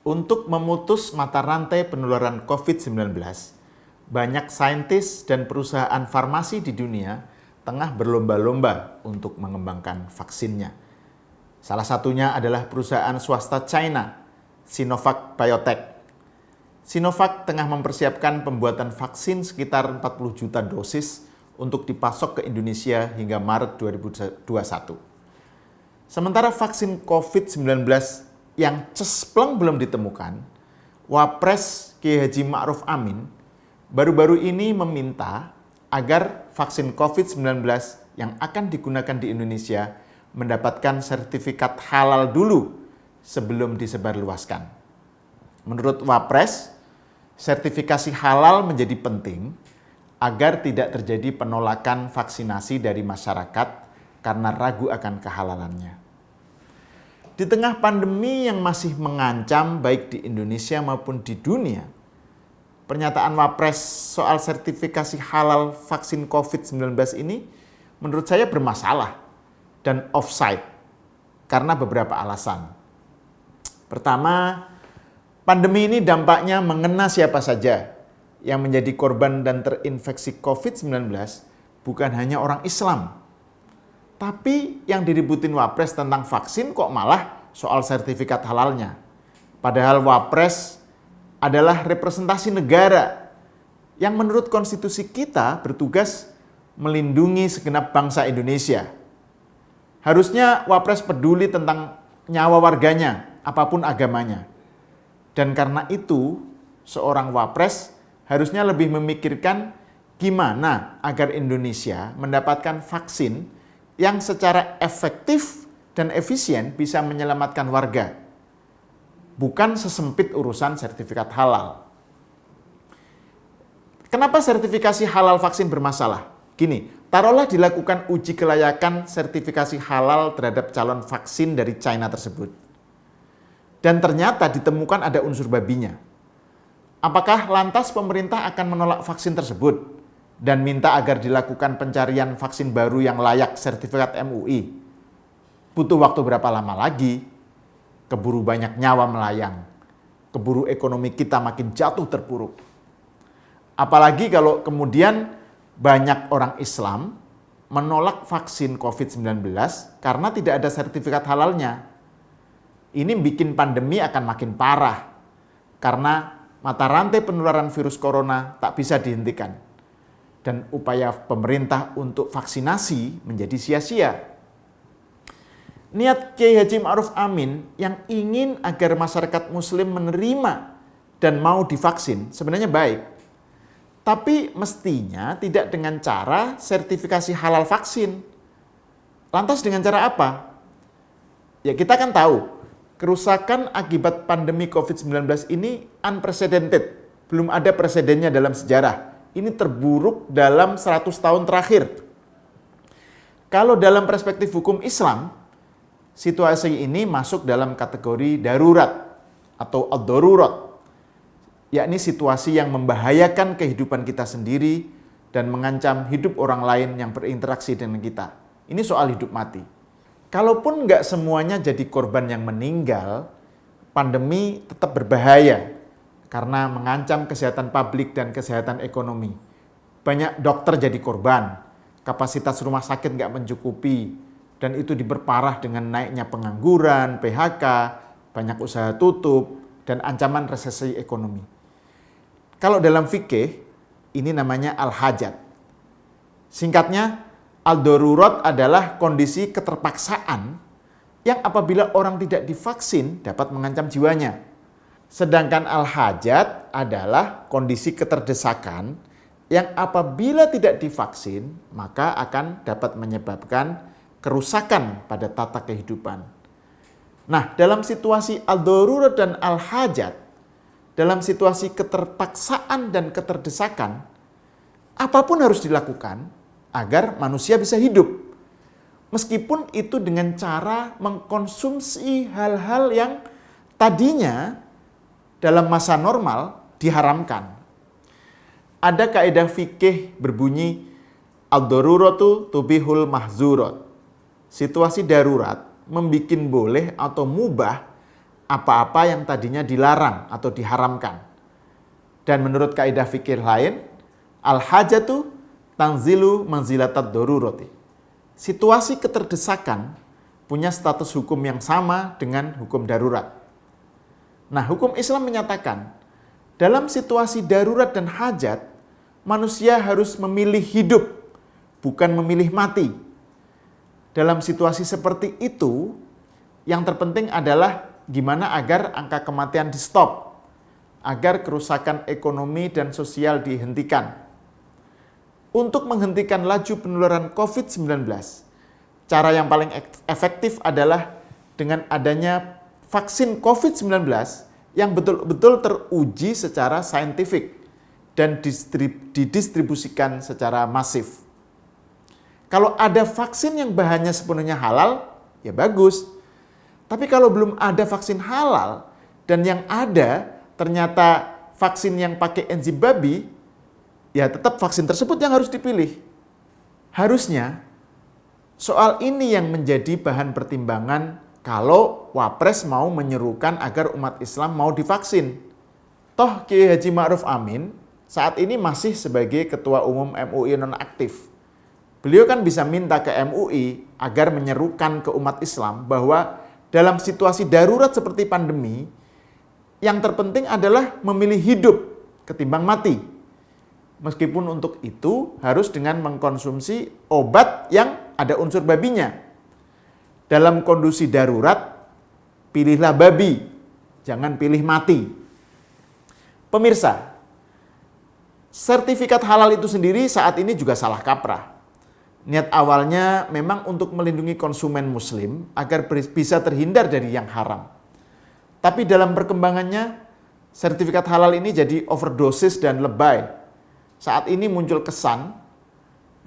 Untuk memutus mata rantai penularan COVID-19, banyak saintis dan perusahaan farmasi di dunia tengah berlomba-lomba untuk mengembangkan vaksinnya. Salah satunya adalah perusahaan swasta China, Sinovac Biotech. Sinovac tengah mempersiapkan pembuatan vaksin sekitar 40 juta dosis untuk dipasok ke Indonesia hingga Maret 2021. Sementara vaksin COVID-19 yang cespleng belum ditemukan, Wapres Kiai Haji Ma'ruf Amin baru-baru ini meminta agar vaksin COVID-19 yang akan digunakan di Indonesia mendapatkan sertifikat halal dulu sebelum disebarluaskan. Menurut Wapres, sertifikasi halal menjadi penting agar tidak terjadi penolakan vaksinasi dari masyarakat karena ragu akan kehalalannya. Di tengah pandemi yang masih mengancam baik di Indonesia maupun di dunia, pernyataan Wapres soal sertifikasi halal vaksin COVID-19 ini menurut saya bermasalah dan offside karena beberapa alasan. Pertama, pandemi ini dampaknya mengena siapa saja yang menjadi korban dan terinfeksi COVID-19 bukan hanya orang Islam. Tapi yang diributin Wapres tentang vaksin kok malah soal sertifikat halalnya. Padahal Wapres adalah representasi negara yang menurut konstitusi kita bertugas melindungi segenap bangsa Indonesia. Harusnya Wapres peduli tentang nyawa warganya, apapun agamanya. Dan karena itu, seorang Wapres harusnya lebih memikirkan gimana agar Indonesia mendapatkan vaksin yang secara efektif dan efisien bisa menyelamatkan warga. Bukan sesempit urusan sertifikat halal. Kenapa sertifikasi halal vaksin bermasalah? Gini, taruhlah dilakukan uji kelayakan sertifikasi halal terhadap calon vaksin dari China tersebut. Dan ternyata ditemukan ada unsur babinya. Apakah lantas pemerintah akan menolak vaksin tersebut dan minta agar dilakukan pencarian vaksin baru yang layak sertifikat MUI? Butuh waktu berapa lama lagi? Keburu banyak nyawa melayang. Keburu ekonomi kita makin jatuh terpuruk. Apalagi kalau kemudian banyak orang Islam menolak vaksin COVID-19 karena tidak ada sertifikat halalnya. Ini bikin pandemi akan makin parah karena mata rantai penularan virus corona tak bisa dihentikan. Dan upaya pemerintah untuk vaksinasi menjadi sia-sia. Niat Kiai Haji Ma'ruf Amin yang ingin agar masyarakat muslim menerima dan mau divaksin sebenarnya baik. Tapi mestinya tidak dengan cara sertifikasi halal vaksin. Lantas dengan cara apa? Ya kita kan tahu, kerusakan akibat pandemi COVID-19 ini unprecedented. Belum ada presidennya dalam sejarah. Ini terburuk dalam 100 tahun terakhir. Kalau dalam perspektif hukum Islam, situasi ini masuk dalam kategori darurat atau ad-darurat, yakni situasi yang membahayakan kehidupan kita sendiri dan mengancam hidup orang lain yang berinteraksi dengan kita. Ini soal hidup mati. Kalaupun nggak semuanya jadi korban yang meninggal, pandemi tetap berbahaya karena mengancam kesehatan publik dan kesehatan ekonomi. Banyak dokter jadi korban, kapasitas rumah sakit nggak mencukupi, dan itu diperparah dengan naiknya pengangguran, PHK, banyak usaha tutup, dan ancaman resesi ekonomi. Kalau dalam fikih, ini namanya al-hajat. Singkatnya, al-darurat adalah kondisi keterpaksaan yang apabila orang tidak divaksin dapat mengancam jiwanya. Sedangkan al-hajat adalah kondisi keterdesakan yang apabila tidak divaksin maka akan dapat menyebabkan kerusakan pada tata kehidupan. Nah, dalam situasi al-darurat dan al-hajat, dalam situasi keterpaksaan dan keterdesakan, apapun harus dilakukan agar manusia bisa hidup. Meskipun itu dengan cara mengkonsumsi hal-hal yang tadinya dalam masa normal diharamkan. Ada kaidah fikih berbunyi ad-daruratu tubihul mahzurat. Situasi darurat membikin boleh atau mubah apa-apa yang tadinya dilarang atau diharamkan. Dan menurut kaidah fikih lain, al-hajatu tanzilu manzilatad darurati. Situasi keterdesakan punya status hukum yang sama dengan hukum darurat. Nah, hukum Islam menyatakan, dalam situasi darurat dan hajat, manusia harus memilih hidup, bukan memilih mati. Dalam situasi seperti itu, yang terpenting adalah gimana agar angka kematian di-stop, agar kerusakan ekonomi dan sosial dihentikan. Untuk menghentikan laju penularan COVID-19, cara yang paling efektif adalah dengan adanya vaksin COVID-19 yang betul-betul teruji secara saintifik dan didistribusikan secara masif. Kalau ada vaksin yang bahannya sepenuhnya halal, ya bagus. Tapi kalau belum ada vaksin halal dan yang ada ternyata vaksin yang pakai enzim babi, ya tetap vaksin tersebut yang harus dipilih. Harusnya soal ini yang menjadi bahan pertimbangan kalau Wapres mau menyerukan agar umat Islam mau divaksin. Toh Kiai Haji Ma'ruf Amin saat ini masih sebagai Ketua Umum MUI nonaktif. Beliau kan bisa minta ke MUI agar menyerukan ke umat Islam bahwa dalam situasi darurat seperti pandemi, yang terpenting adalah memilih hidup ketimbang mati. Meskipun untuk itu harus dengan mengkonsumsi obat yang ada unsur babinya. Dalam kondisi darurat, pilihlah babi, jangan pilih mati. Pemirsa, sertifikat halal itu sendiri saat ini juga salah kaprah. Niat awalnya memang untuk melindungi konsumen muslim agar bisa terhindar dari yang haram. Tapi dalam perkembangannya, sertifikat halal ini jadi overdosis dan lebay. Saat ini muncul kesan,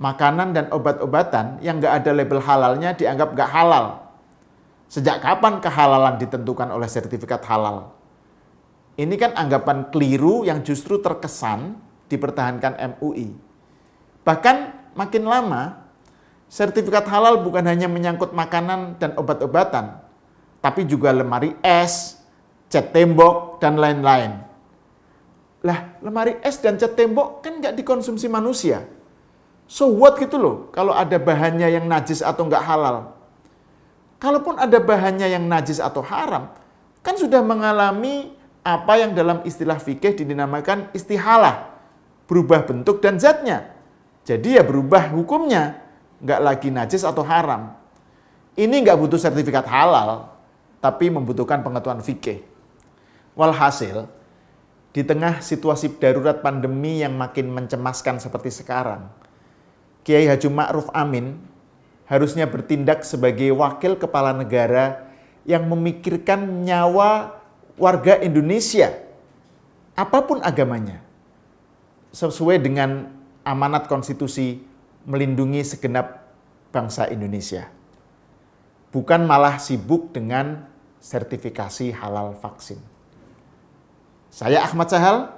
makanan dan obat-obatan yang nggak ada label halalnya dianggap nggak halal. Sejak kapan kehalalan ditentukan oleh sertifikat halal? Ini kan anggapan keliru yang justru terkesan dipertahankan MUI. Bahkan makin lama, sertifikat halal bukan hanya menyangkut makanan dan obat-obatan, tapi juga lemari es, cat tembok, dan lain-lain. Lah, lemari es dan cat tembok kan nggak dikonsumsi manusia. So what gitu loh, kalau ada bahannya yang najis atau nggak halal. Kalaupun ada bahannya yang najis atau haram, kan sudah mengalami apa yang dalam istilah fikih dinamakan istihalah, berubah bentuk dan zatnya. Jadi ya berubah hukumnya, nggak lagi najis atau haram. Ini nggak butuh sertifikat halal, tapi membutuhkan pengetahuan fikih. Walhasil, di tengah situasi darurat pandemi yang makin mencemaskan seperti sekarang, Kiai Haji Ma'ruf Amin harusnya bertindak sebagai wakil kepala negara yang memikirkan nyawa warga Indonesia, apapun agamanya, sesuai dengan amanat konstitusi melindungi segenap bangsa Indonesia. Bukan malah sibuk dengan sertifikasi halal vaksin. Saya Ahmad Sahal,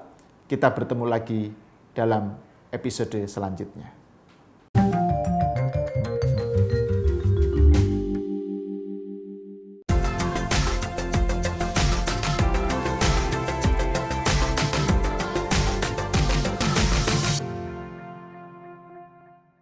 kita bertemu lagi dalam episode selanjutnya.